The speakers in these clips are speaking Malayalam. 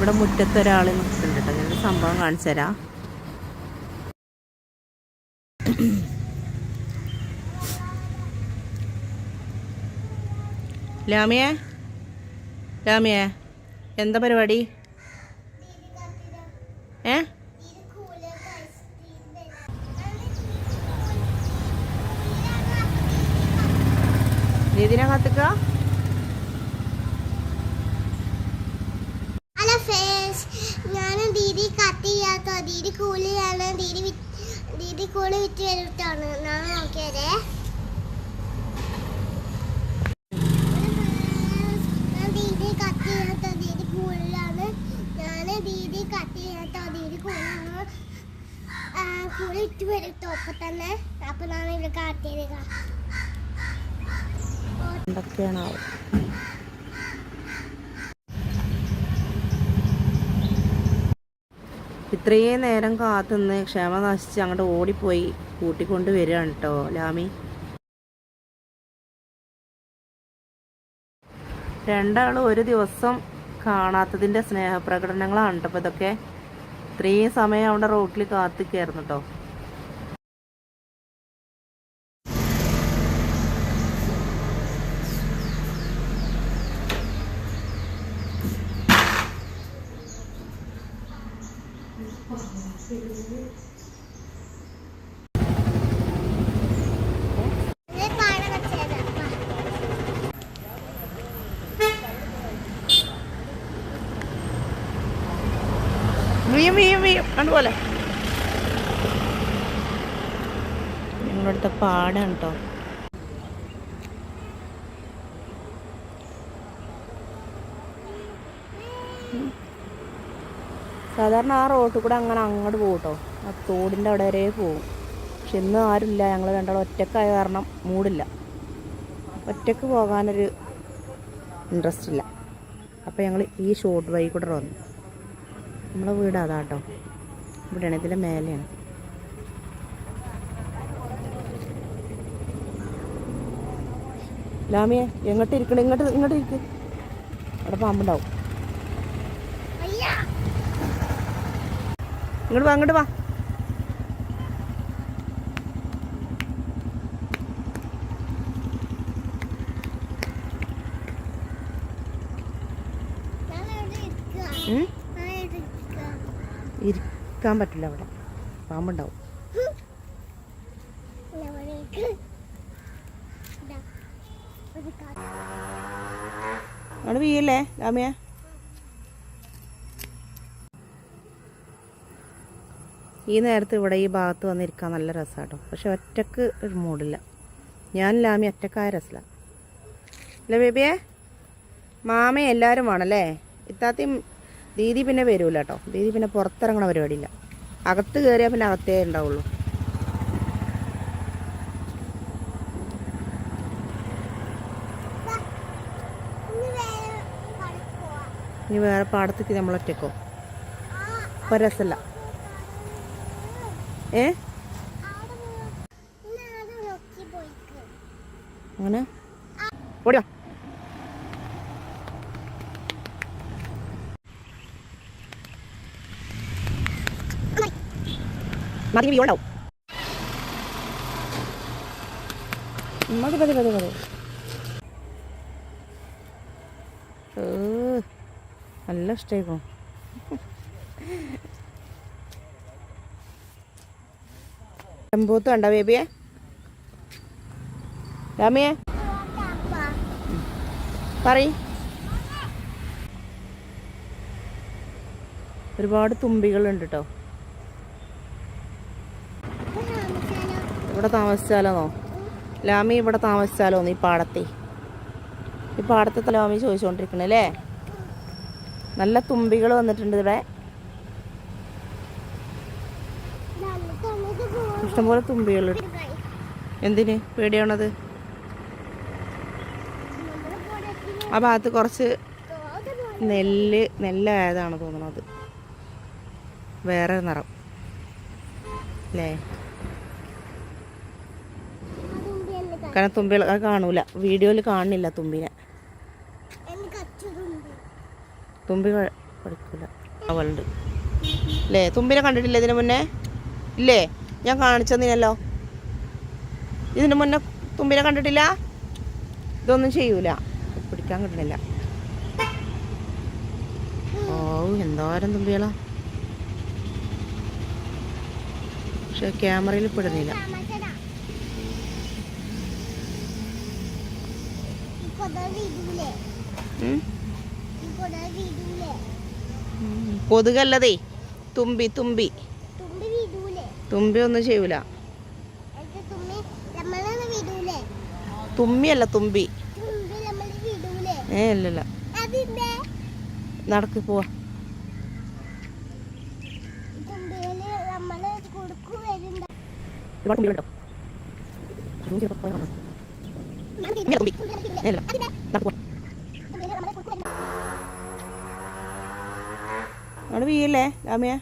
ഇവിടെ മുറ്റത്ത് ഒരാൾ നിൽക്കുന്നുണ്ട് കേട്ടോ. ഞാനൊരു സംഭവം കാണിച്ചു തരാം. ലാമിയെ ലാമിയെ എന്താ പരിപാടി? ദീദിനെ കാത്തുക്ക. ഞാനും ദീദി കത്തിയാത്തോ. ദീദി കൂലിയാണ്. ദീദി കൂലി വിറ്റ് വരിട്ടാണ്. ഞാൻ നോക്കിയതേ. ദീദി കത്തിയാത്തോ. ദീദി കൂലിയാണ്. ഞാന് ദീദി കത്തിയാത്തോ. ദീദി കൂലാണ്. കൂലി വിറ്റ് വരിട്ടോ ഒപ്പം തന്നെ. അപ്പൊ ഞാൻ ഇവിടെ കാട്ടിയത് എന്തൊക്കെയാണാവും. ഇത്രയും നേരം കാത്തുനിന്ന് ക്ഷമ നശിച്ച് അങ്ങോട്ട് ഓടിപ്പോയി കൂട്ടിക്കൊണ്ട് വരികയാണ് കേട്ടോ ലാമി. രണ്ടാളും ഒരു ദിവസം കാണാത്തതിൻ്റെ സ്നേഹപ്രകടനങ്ങളാണ് കേട്ടോ. അപ്പോൾ ഇതൊക്കെ ഇത്രയും സമയം അവിടെ റോട്ടിൽ കാത്തിക്കായിരുന്നു കേട്ടോ. അതുപോലെ ഞങ്ങളടുത്ത പാടാണ് കേട്ടോ. സാധാരണ ആ റോട്ടിൽ കൂടെ അങ്ങനെ അങ്ങോട്ട് പോകും കേട്ടോ. ആ തോടിൻ്റെ അവിടെ വരെ പോകും. പക്ഷെ ഇന്നും ആരുമില്ല. ഞങ്ങൾ രണ്ടാളും ഒറ്റക്കായ കാരണം മൂടില്ല. ഒറ്റക്ക് പോകാനൊരു ഇൻട്രസ്റ്റ് ഇല്ല. അപ്പോൾ ഞങ്ങൾ ഈ ഷോർട്ട് വഴി കൂടെ വന്നു. നമ്മളെ വീട് അതാ കേട്ടോ. ഇവിടെയാണ്, ഇതിൻ്റെ മേലെയാണ്. ലാമിയെ എങ്ങോട്ട് ഇരിക്കണം? ഇങ്ങോട്ട് ഇരിക്ക്. അവിടെ പാമ്പുണ്ടാവും. ഇങ്ങോട്ട് വാ, അങ്ങോട്ട് വാ. ഇരിക്കാൻ പറ്റില്ല, അവിടെ പാമ്പുണ്ടാവും. അവിടെ വീയല്ലേ ലാമിയ? ഈ നേരത്ത് ഇവിടെ ഈ ഭാഗത്ത് വന്നിരിക്കാൻ നല്ല രസമാണ് കേട്ടോ. പക്ഷെ ഒറ്റക്ക് ഒരു മൂടില്ല. ഞാൻ ലാമി ഒറ്റക്കായ രസമില്ല അല്ലേ ബേബിയെ? മാമയും എല്ലാവരും വേണമല്ലേ? ഇത്താത്തയും ദീദി പിന്നെ വരൂല കേട്ടോ. ദീദി പിന്നെ പുറത്തിറങ്ങണ പരിപാടിയില്ല. അകത്ത് കയറിയാൽ പിന്നെ അകത്തേ ഉണ്ടാവുള്ളൂ. ഇനി വേറെ പാടത്തേക്ക് നമ്മളൊറ്റക്കോ? ഇപ്പം രസമല്ല. അങ്ങനെ ഓടിയോ? മതി ഉണ്ടാവും. മതി മതി മതി മതി. നല്ല ഇഷ്ടമായിക്കോ. ചെമ്പൂത്ത് കണ്ടോ ബേബിയെ? രാമിയെ പറയ്. ഒരുപാട് തുമ്പികളുണ്ട് കേട്ടോ. ഇവിടെ താമസിച്ചാലോന്നോ ലാമി? ഇവിടെ താമസിച്ചാലോന്ന്? ഈ പാടത്തെ ലാമി ചോദിച്ചുകൊണ്ടിരിക്കണല്ലേ. നല്ല തുമ്പികൾ വന്നിട്ടുണ്ട് ഇവിടെ. ഇഷ്ടംപോലെ തുമ്പികൾ. എന്തിന് പേടിയാണത്? ആ ഭാഗത്ത് കുറച്ച് നെല്ലായതാണ് തോന്നുന്നത്. വേറെ നിറം അല്ലേ? കാരണം തുമ്പികൾ കാണൂല, വീഡിയോയിൽ കാണുന്നില്ല തുമ്പിനെ. തുമ്പി പഠിക്കില്ല അവളുണ്ട് അല്ലേ? തുമ്പിനെ കണ്ടിട്ടില്ലേ ഇതിന് മുന്നേ? ഇല്ലേ? ഞാൻ കാണിച്ചെന്നില്ലല്ലോ. ഇതിന് മുന്നേ തുമ്പിനെ കണ്ടിട്ടില്ല. ഇതൊന്നും ചെയ്യൂല, പിടിക്കാൻ കിട്ടുന്നില്ല. ഓ എന്തോരം തുമ്പികളാ, പക്ഷെ ക്യാമറയിൽ പെടുന്നില്ല. കൊതുകല്ലതേ, തുമ്പി. തുമ്പി തുമ്പി ഒന്നും ചെയ്യൂല. തുമ്മിയല്ല, തുമ്പി. ഇല്ലല്ല, നടക്ക് പോവാ. അവിടെ വീയല്ലേ രാമയ.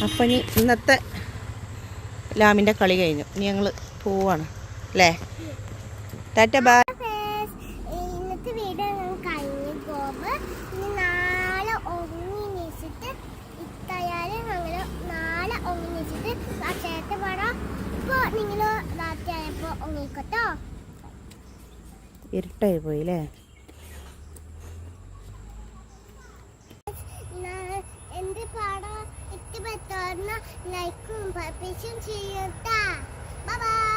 അപ്പം ഇനി ഇന്നത്തെ ലാമിൻ്റെ കളി കഴിഞ്ഞു. ഇനി ഞങ്ങൾ പോവാണ് അല്ലേ? ടാറ്റ ബൈ. ഇന്നത്തെ വീഡിയോ കഴിഞ്ഞു പോകും. ഇനി നാളെ ഒന്നിച്ചിട്ട് ഇത്തയാലും ഞങ്ങൾ നാളെ ഒന്നിച്ചിട്ട് ചേർത്ത് പാടാം. ഇപ്പോൾ നിങ്ങൾ രാത്രി ആയപ്പോൾ ഒന്നിക്കട്ടോ. ഇരുട്ടായി പോയി അല്ലേ? എന്ത് പാടാം ഇഷ്ടപ്പെട്ട ലൈക്കും പബ്ലിഷും ചെയ്യട്ടാ. Bye bye.